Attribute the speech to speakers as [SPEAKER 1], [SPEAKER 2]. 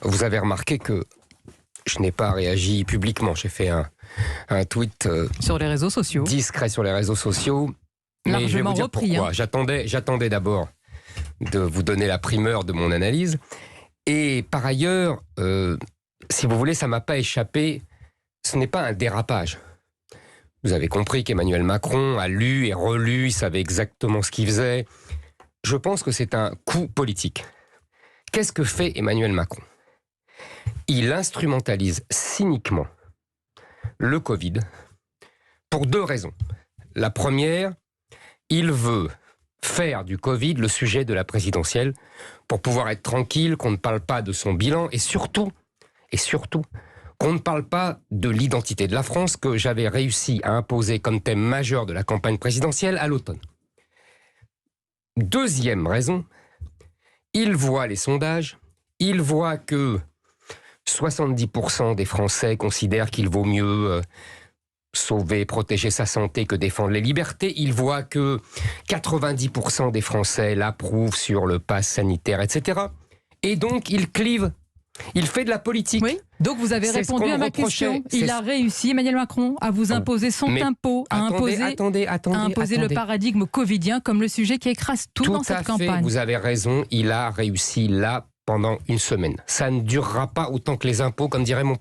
[SPEAKER 1] Vous avez remarqué que je n'ai pas réagi publiquement. J'ai fait un tweet
[SPEAKER 2] sur les réseaux sociaux,
[SPEAKER 1] discret sur les réseaux sociaux. Mais je vais vous dire pourquoi. J'attendais d'abord de vous donner la primeur de mon analyse. Et par ailleurs, si vous voulez, ça ne m'a pas échappé. Ce n'est pas un dérapage. Vous avez compris qu'Emmanuel Macron a lu et relu, il savait exactement ce qu'il faisait. Je pense que c'est un coup politique. Qu'est-ce que fait Emmanuel Macron ? Il instrumentalise cyniquement le Covid pour deux raisons. La première, il veut faire du Covid le sujet de la présidentielle pour pouvoir être tranquille, qu'on ne parle pas de son bilan et surtout, qu'on ne parle pas de l'identité de la France que j'avais réussi à imposer comme thème majeur de la campagne présidentielle à l'automne. Deuxième raison, il voit les sondages, il voit que 70% des Français considèrent qu'il vaut mieux sauver, protéger sa santé que défendre les libertés. Il voit que 90% des Français l'approuvent sur le pass sanitaire, etc. Et donc, il clive. Il fait de la politique.
[SPEAKER 2] Oui. Donc, vous avez répondu à ma question. Il a réussi, Emmanuel Macron, à vous imposer son tempo, à imposer le paradigme covidien comme le sujet qui écrase tout dans cette campagne.
[SPEAKER 1] Vous avez raison, il a réussi là pendant une semaine. Ça ne durera pas autant que les impôts, comme dirait mon